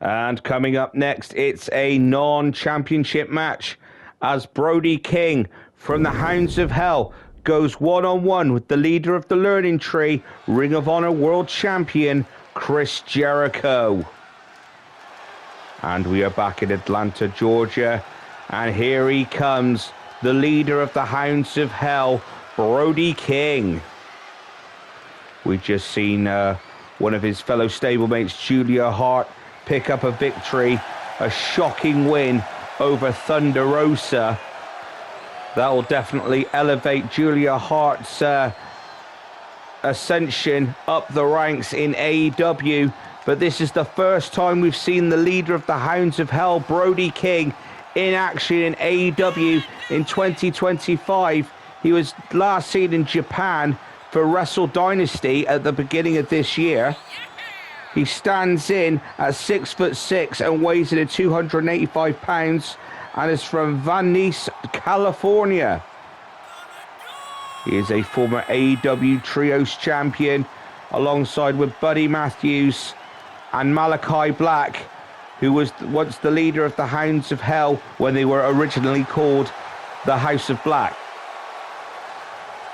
And coming up next, it's a non-championship match as Brody King from the Hounds of Hell goes one-on-one with the leader of the Learning Tree, Ring of Honor World Champion, Chris Jericho. And we are back in Atlanta, Georgia. And here he comes, the leader of the Hounds of Hell, Brody King. We've just seen one of his fellow stablemates, Julia Hart, pick up a victory, a shocking win over Thunder Rosa. That will definitely elevate Julia Hart's ascension up the ranks in AEW. But this is the first time we've seen the leader of the Hounds of Hell, Brody King, in action in AEW in 2025. He was last seen in Japan for Wrestle Dynasty at the beginning of this year. He stands in at 6'6" and weighs in at 285 pounds and is from Van Nuys, California. He is a former AEW Trios champion alongside with Buddy Matthews and Malachi Black, who was once the leader of the Hounds of Hell when they were originally called the House of Black.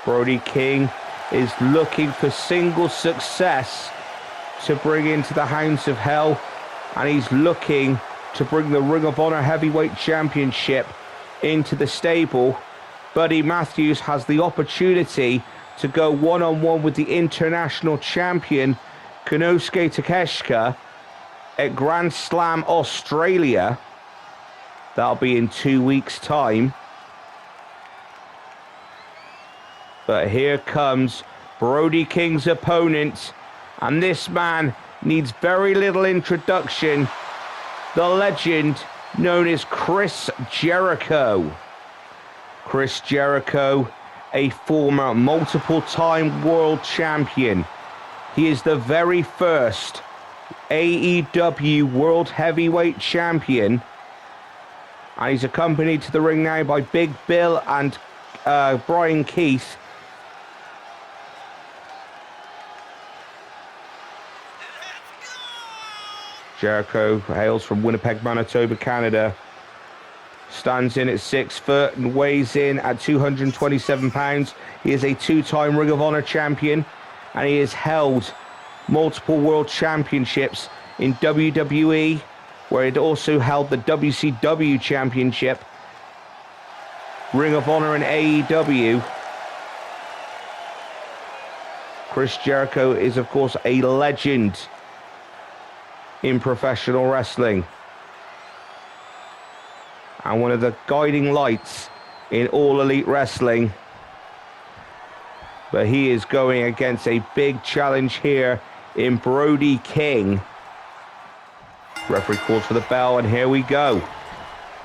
Brody King is looking for single success to bring into the Hounds of Hell, and he's looking to bring the Ring of Honor Heavyweight Championship into the stable. Buddy Matthews has the opportunity to go one-on-one with the international champion Konosuke Takeshita at Grand Slam Australia. That'll be in 2 weeks' time. But here comes Brody King's opponent, and this man needs very little introduction. The legend known as Chris Jericho. Chris Jericho, a former multiple-time world champion. He is the very first AEW World Heavyweight Champion. And he's accompanied to the ring now by Big Bill and Brian Keith. Jericho hails from Winnipeg, Manitoba, Canada. Stands in at 6 foot and weighs in at 227 pounds. He is a two-time Ring of Honor champion, and he has held multiple world championships in WWE, where he'd also held the WCW championship, Ring of Honor, and AEW. Chris Jericho is, of course, a legend in professional wrestling and one of the guiding lights in all elite wrestling. But he is going against a big challenge here in Brody King. Referee calls for the bell, and here we go.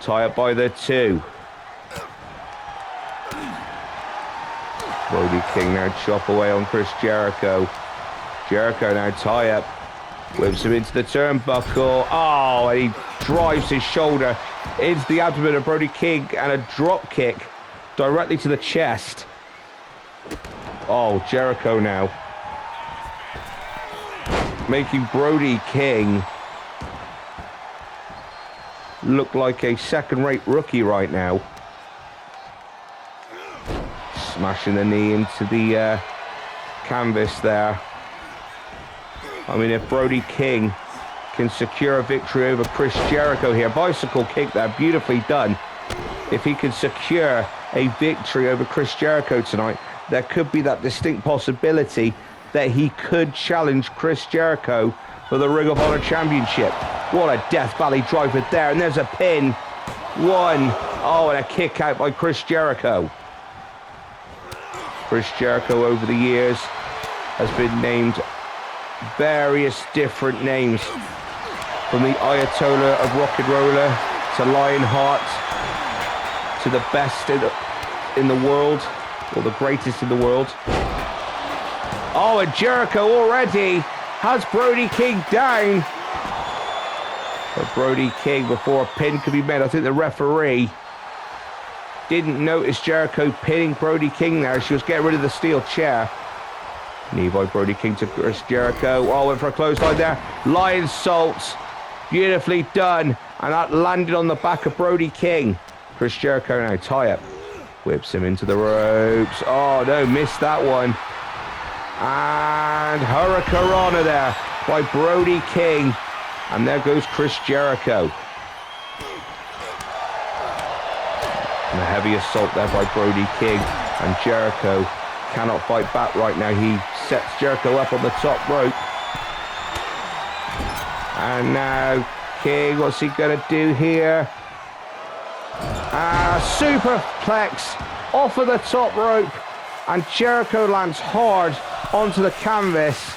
Tie up by the two. Brody King now chop away on Chris Jericho. Jericho now tie up. Whips him into the turnbuckle. Oh, and he drives his shoulder into the abdomen of Brody King, and a drop kick directly to the chest. Oh, Jericho now making Brody King look like a second-rate rookie right now. Smashing the knee into the canvas there. I mean, if Brody King can secure a victory over Chris Jericho here, bicycle kick there, beautifully done. If he can secure a victory over Chris Jericho tonight, there could be that distinct possibility that he could challenge Chris Jericho for the Ring of Honor Championship. What a Death Valley driver there, and there's a pin. One. Oh, and a kick out by Chris Jericho. Chris Jericho over the years has been named various different names, from the Ayatollah of Rock and Roller to Lionheart to the best in the world, or the greatest in the world. Oh, and Jericho already has Brody King down. But Brody King, before a pin could be made, I think the referee didn't notice Jericho pinning Brody King there. She was getting rid of the steel chair. Knee by Brody King to Chris Jericho. Oh, went for a clothesline there. Lion Salt Beautifully done. And that landed on the back of Brody King. Chris Jericho now tie up. Whips him into the ropes. Oh no, missed that one. And Hurricanrana there by Brody King. And there goes Chris Jericho. And a heavy assault there by Brody King. And Jericho cannot fight back right now. He sets Jericho up on the top rope. And now King, what's he going to do here? Superplex off of the top rope. And Jericho lands hard onto the canvas.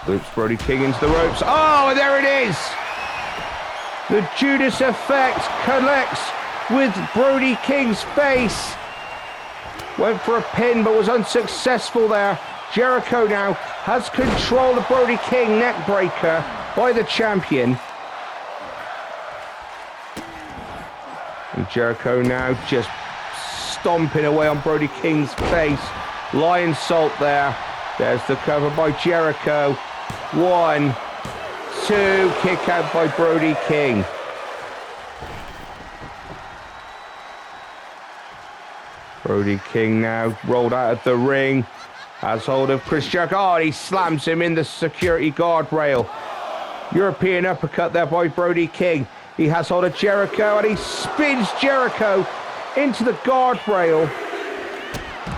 Loops Brody King into the ropes. Oh, there it is! The Judas effect connects with Brody King's face. Went for a pin but was unsuccessful there. Jericho now has control of Brody King, neck breaker by the champion. And Jericho now just stomping away on Brody King's face. Lion salt there. There's the cover by Jericho. 1, 2, kick out by Brody King. Brody King now rolled out of the ring. Has hold of Chris Jericho. Oh, he slams him in the security guardrail. European uppercut there by Brody King. He has hold of Jericho and he spins Jericho into the guardrail.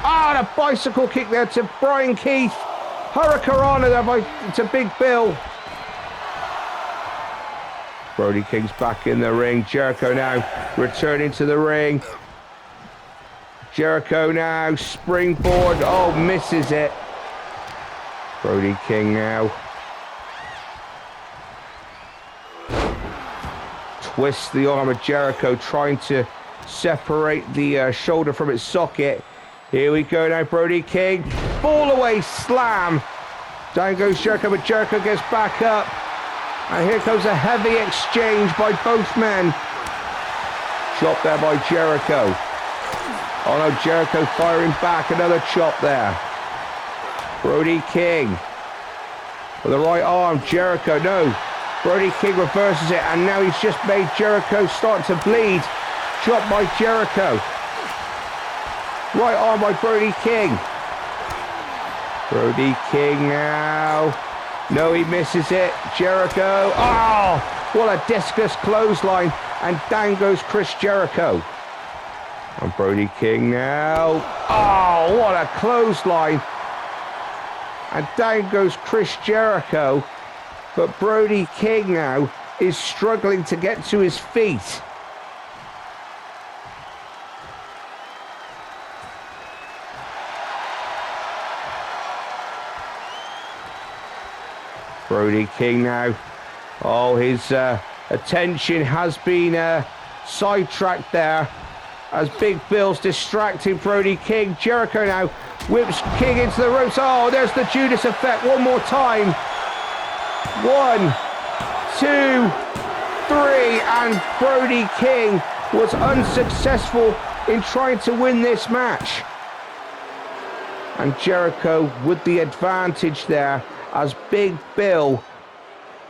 And a bicycle kick there to Brian Keith. Hurricanrana there to Big Bill. Brody King's back in the ring. Jericho now returning to the ring. Jericho now springboard. Oh, misses it. Brody King now twists the arm of Jericho, trying to separate the shoulder from its socket. Here we go now, Brody King. Fall away slam. Down goes Jericho, but Jericho gets back up. And here comes a heavy exchange by both men. Chop there by Jericho. Oh no, Jericho firing back. Another chop there. Brody King with the right arm. Jericho, no. Brody King reverses it, and now he's just made Jericho start to bleed. Chop by Jericho. Right arm by Brody King. Brody King now. No, he misses it. Jericho. Oh, what a discus clothesline. And down goes Chris Jericho. And Brody King now. Oh, what a clothesline. And down goes Chris Jericho. But Brody King now is struggling to get to his feet. Brody King now. Oh, his attention has been sidetracked there as Big Bill's distracting Brody King. Jericho now whips King into the ropes. Oh, there's the Judas effect one more time. 1, 2, 3, and Brody King was unsuccessful in trying to win this match. And Jericho with the advantage there as Big Bill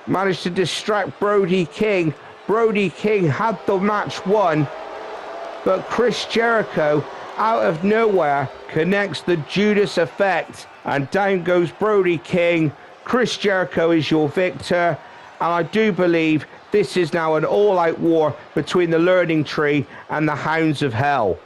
managed to distract Brody King. Brody King had the match won, but Chris Jericho, out of nowhere, connects the Judas effect, and down goes Brody King. Chris Jericho is your victor, and I do believe this is now an all-out war between the Learning Tree and the Hounds of Hell.